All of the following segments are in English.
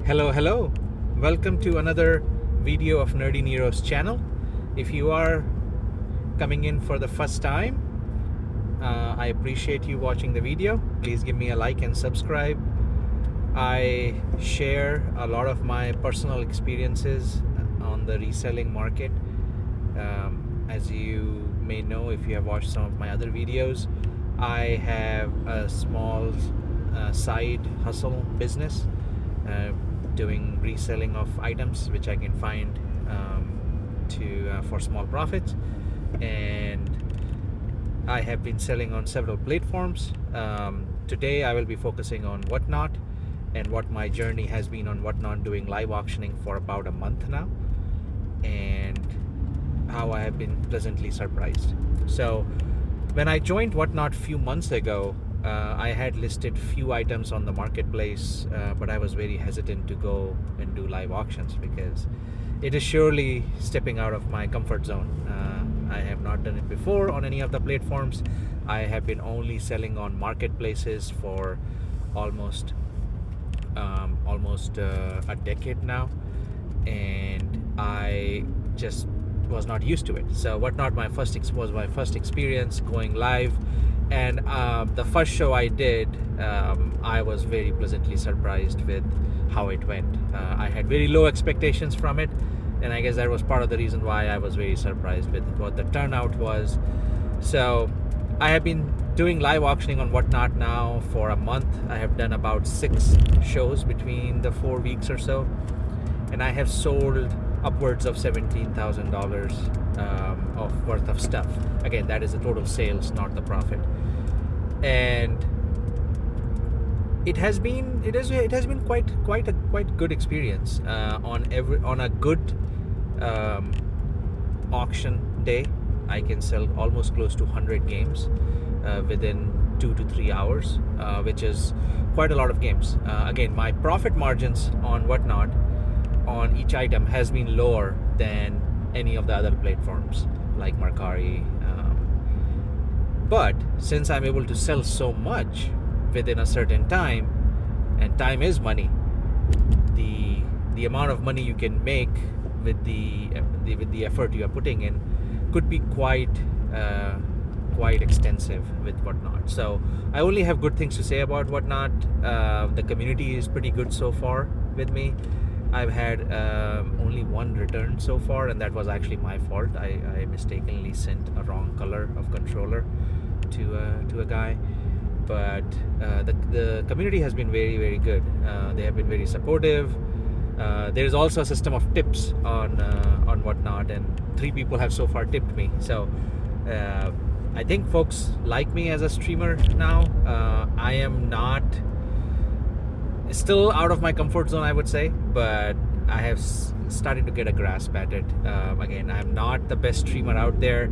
Hello. Welcome to another video of Nerdy Nero's channel. If you are coming in for the first time, I appreciate you watching the video. Please give me a like and subscribe. I share a lot of my personal experiences on the reselling market. As you may know, if you have watched some of my other videos, I have a small side hustle business doing reselling of items which I can find for small profits, and I have been selling on several platforms. Today I will be focusing on Whatnot and what my journey has been on Whatnot, doing live auctioning for about a month now, and how I have been pleasantly surprised. So when I joined Whatnot a few months ago, I had listed few items on the marketplace, but I was very hesitant to go and do live auctions because it is surely stepping out of my comfort zone. I have not done it before on any of the platforms. I have been only selling on marketplaces for almost a decade now, and I just was not used to it. So Whatnot was my first experience going live, and the first show I did, I was very pleasantly surprised with how it went. I had very low expectations from it, and I guess that was part of the reason why I was very surprised with what the turnout was. So I have been doing live auctioning on Whatnot now for a month. I have done about 6 shows between the 4 weeks or so, and I have sold upwards of $17,000 of worth of stuff. Again, that is the total sales, not the profit. And it has been quite good experience on a good auction day. I can sell almost close to 100 games within 2 to 3 hours, which is quite a lot of games. Again, my profit margins on Whatnot on each item has been lower than any of the other platforms like Mercari, but since I'm able to sell so much within a certain time, and time is money, the amount of money you can make with the effort you are putting in could be quite extensive with Whatnot. So I only have good things to say about Whatnot. The community is pretty good so far with me. I've had only one return so far, and that was actually my fault. I mistakenly sent a wrong color of controller to a guy. But the community has been very, very good. They have been very supportive. There is also a system of tips on Whatnot, and 3 people have so far tipped me. So I think folks like me as a streamer now. I am not still out of my comfort zone, I would say, but I have started to get a grasp at it. Again, I'm not the best streamer out there.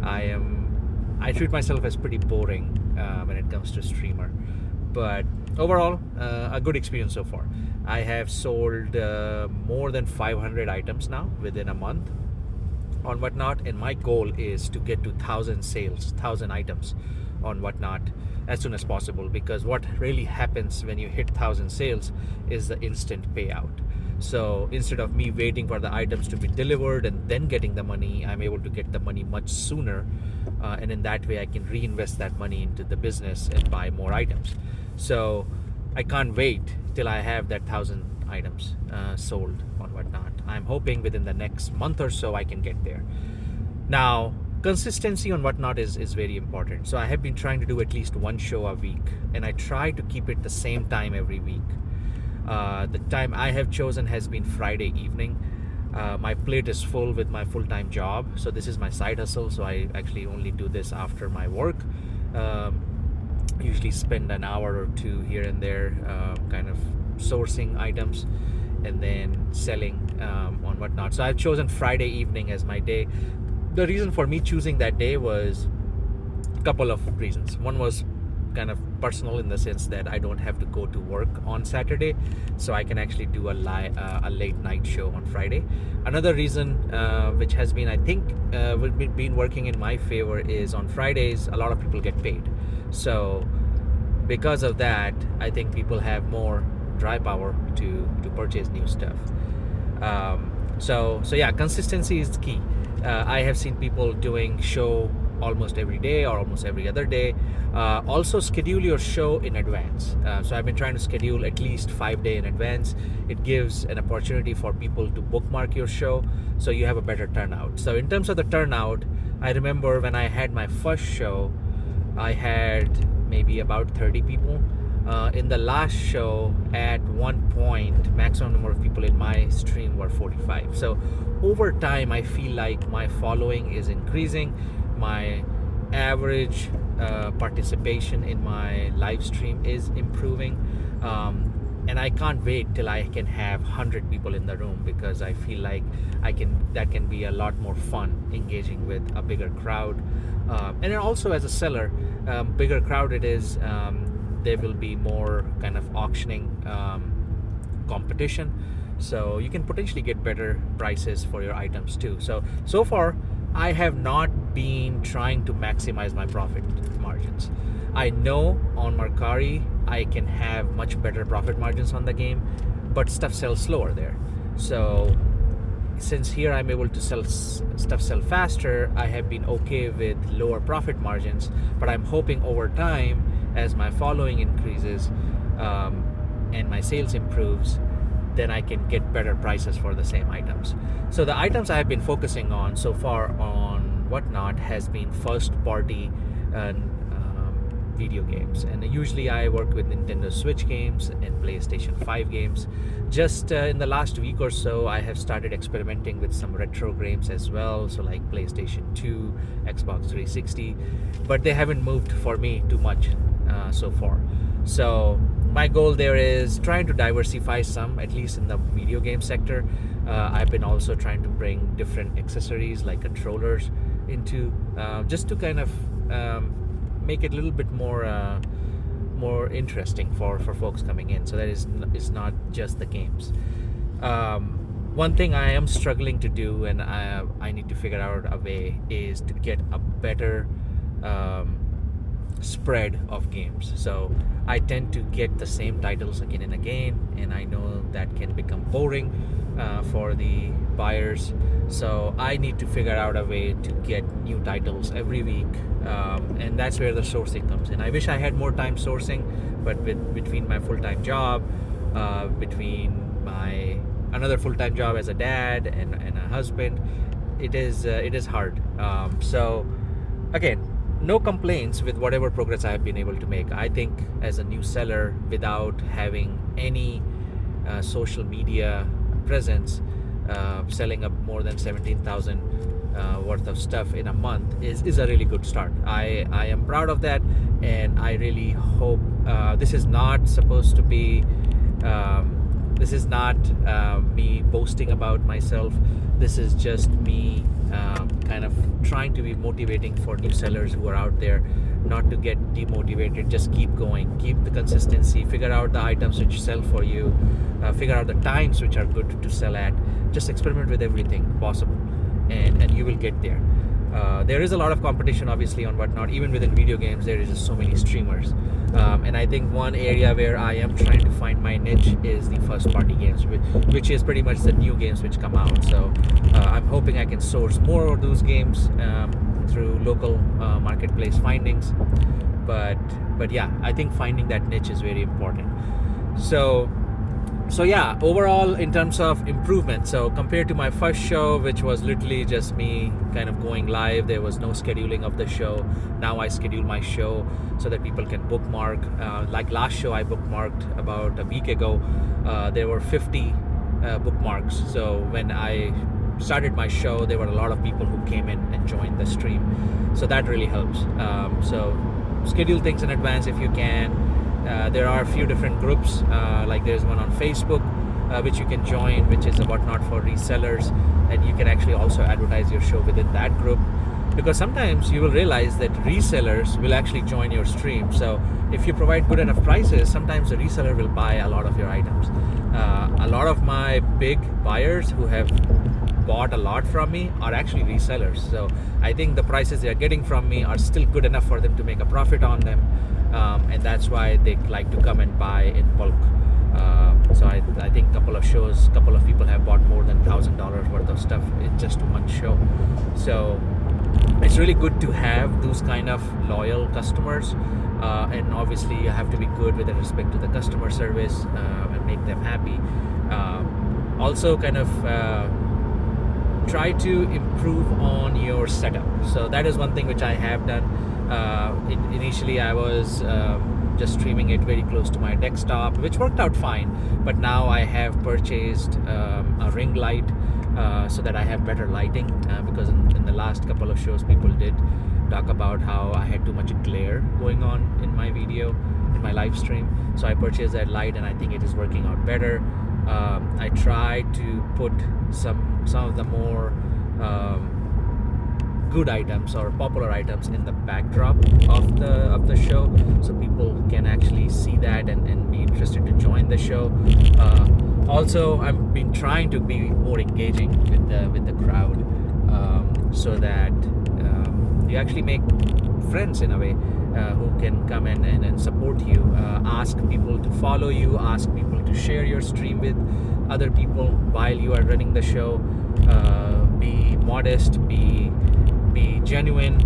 I treat myself as pretty boring when it comes to streamer, but overall a good experience so far. I have sold more than 500 items now within a month on Whatnot, and my goal is to get to 1,000 sales, 1,000 items on Whatnot as soon as possible, because what really happens when you hit 1,000 sales is the instant payout. So instead of me waiting for the items to be delivered and then getting the money, I'm able to get the money much sooner, and in that way I can reinvest that money into the business and buy more items. So I can't wait till I have that 1,000 items sold on Whatnot. I'm hoping within the next month or so I can get there. Now, consistency on Whatnot is very important. So I have been trying to do at least 1 show a week, and I try to keep it the same time every week. The time I have chosen has been Friday evening. My plate is full with my full-time job, so this is my side hustle. So I actually only do this after my work. Usually spend an hour or 2 here and there, kind of sourcing items and then selling on Whatnot. So I've chosen Friday evening as my day. The reason for me choosing that day was a couple of reasons. One was kind of personal, in the sense that I don't have to go to work on Saturday, so I can actually do a late night show on Friday. Another reason, which has been, I think, been working in my favor, is on Fridays a lot of people get paid. So because of that, I think people have more dry power to purchase new stuff. So yeah, consistency is key. I have seen people doing show almost every day or almost every other day. Also schedule your show in advance. So I've been trying to schedule at least 5 days in advance. It gives an opportunity for people to bookmark your show, so you have a better turnout. So in terms of the turnout, I remember when I had my first show, I had maybe about 30 people. In the last show, at one point, maximum number of people in my stream were 45. So over time, I feel like my following is increasing. My average participation in my live stream is improving. And I can't wait till I can have 100 people in the room, because I feel like that can be a lot more fun engaging with a bigger crowd. And then also as a seller, bigger crowd it is, there will be more kind of auctioning competition, so you can potentially get better prices for your items too. So far I have not been trying to maximize my profit margins. I know on Mercari I can have much better profit margins on the game, but stuff sells slower there. So since here I'm able to sell faster, I have been okay with lower profit margins, but I'm hoping over time, as my following increases and my sales improves, then I can get better prices for the same items. So the items I have been focusing on so far on Whatnot has been first party video games, and usually I work with Nintendo Switch games and PlayStation 5 games. Just in the last week or so, I have started experimenting with some retro games as well, so like PlayStation 2, Xbox 360, but they haven't moved for me too much so far. So my goal there is trying to diversify some, at least in the video game sector. I've been also trying to bring different accessories like controllers into, just to kind of make it a little bit more interesting for folks coming in, so that is not just the games. One thing I am struggling to do, and I need to figure out a way, is to get a better spread of games. So I tend to get the same titles again and again, and I know that can become boring for the buyers. So I need to figure out a way to get new titles every week, and that's where the sourcing comes in. I wish I had more time sourcing, but between my full-time job, between my another full-time job as a dad and a husband, it is hard. So again, no complaints with whatever progress I have been able to make. I think as a new seller, without having any social media presence, selling up more than 17,000 worth of stuff in a month is a really good start. I am proud of that, and I really hope this is not supposed to be this is not me boasting about myself. This is just me kind of trying to be motivating for new sellers who are out there, not to get demotivated. Just keep going, keep the consistency, figure out the items which sell for you, figure out the times which are good to sell at. Just experiment with everything possible, and you will get there. There is a lot of competition obviously on Whatnot. Even within video games, there is just so many streamers, and I think one area where I am trying to find my niche is the first party games, which is pretty much the new games which come out. So I'm hoping I can source more of those games through local marketplace findings, but yeah, I think finding that niche is very important. So yeah, overall in terms of improvement, so compared to my first show, which was literally just me kind of going live, there was no scheduling of the show. Now I schedule my show so that people can bookmark. Like last show I bookmarked about a week ago, there were 50 bookmarks. So when I started my show, there were a lot of people who came in and joined the stream, so that really helps. So schedule things in advance if you can. There are a few different groups, like there's one on Facebook which you can join, which is a Whatnot for resellers, and you can actually also advertise your show within that group, because sometimes you will realize that resellers will actually join your stream. So if you provide good enough prices, sometimes the reseller will buy a lot of your items. A lot of my big buyers who have bought a lot from me are actually resellers, so I think the prices they are getting from me are still good enough for them to make a profit on them, and that's why they like to come and buy in bulk So I think couple of people have bought more than $1,000 worth of stuff in just one show. So it's really good to have those kind of loyal customers, and obviously you have to be good with respect to the customer service, and make them happy. Also kind of try to improve on your setup. So that is one thing which I have done. Initially I was just streaming it very close to my desktop, which worked out fine, but now I have purchased a ring light, so that I have better lighting, because in the last couple of shows people did talk about how I had too much glare going on in my video, in my live stream. So I purchased that light and I think it is working out better. I try to put some of the more good items or popular items in the backdrop of the show, so people can actually see that and be interested to join the show. Also, I've been trying to be more engaging with the crowd, so that you actually make friends in a way, who can come in and support you, ask people to follow you, ask people to share your stream with other people while you are running the show. Be modest, be genuine,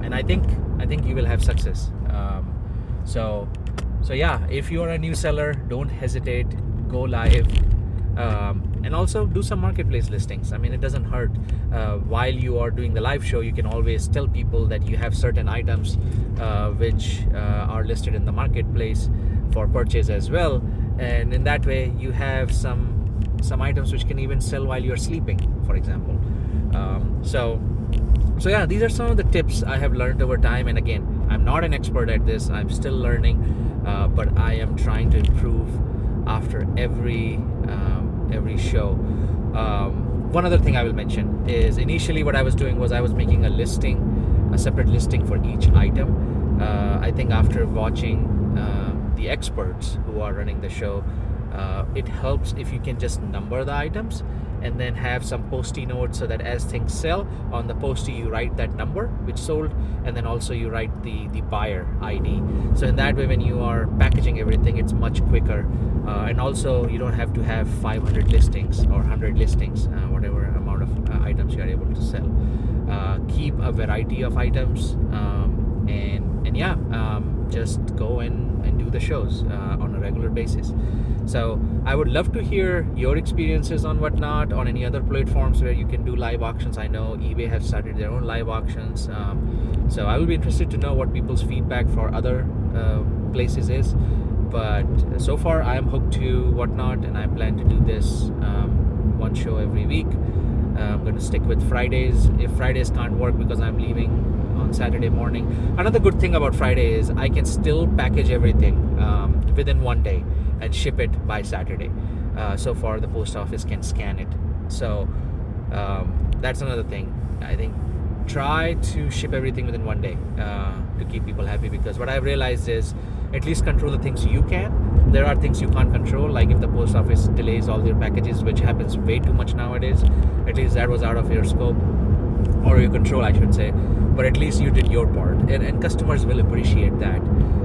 and I think you will have success. So yeah, if you are a new seller, don't hesitate, go live, and also do some marketplace listings. I mean, it doesn't hurt. While you are doing the live show, you can always tell people that you have certain items which are listed in the marketplace for purchase as well, and in that way you have some items which can even sell while you're sleeping, for example. So yeah, these are some of the tips I have learned over time, and again, I'm not an expert at this, I'm still learning, but I am trying to improve after every show. One other thing I will mention is, initially what I was doing was I was making a separate listing for each item. I think after watching the experts who are running the show, it helps if you can just number the items and then have some post-it notes, so that as things sell on the post-it, you write that number which sold, and then also you write the buyer ID. So in that way, when you are packaging everything, it's much quicker, and also you don't have to have 500 listings or 100 listings, whatever amount of items you are able to sell. Keep a variety of items, and yeah, just go and do the shows on a regular basis. So I would love to hear your experiences on Whatnot, on any other platforms where you can do live auctions. I know eBay has started their own live auctions, so I will be interested to know what people's feedback for other places is. But so far I am hooked to Whatnot, and I plan to do this one show every week. I'm going to stick with Fridays. If Fridays can't work because I'm leaving on Saturday morning, another good thing about Friday is I can still package everything within one day and ship it by Saturday. So far the post office can scan it. So that's another thing. I think try to ship everything within one day to keep people happy, because what I've realized is, at least control the things you can. There are things you can't control, like if the post office delays all their packages, which happens way too much nowadays. At least that was out of your scope, or your control, I should say. But at least you did your part, and customers will appreciate that.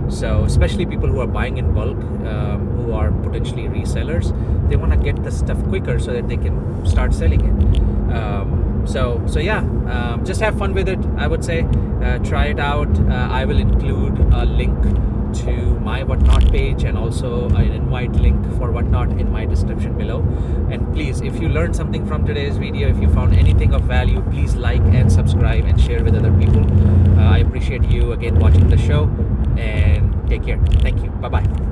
So especially people who are buying in bulk, who are potentially resellers, they want to get the stuff quicker so that they can start selling it. So yeah, just have fun with it, I would say. Try it out. I will include a link to my Whatnot page and also an invite link for Whatnot in my description below. And please, if you learned something from today's video, if you found anything of value, please like and subscribe and share with other people. I appreciate you again watching the show, and take care. Thank you. Bye bye.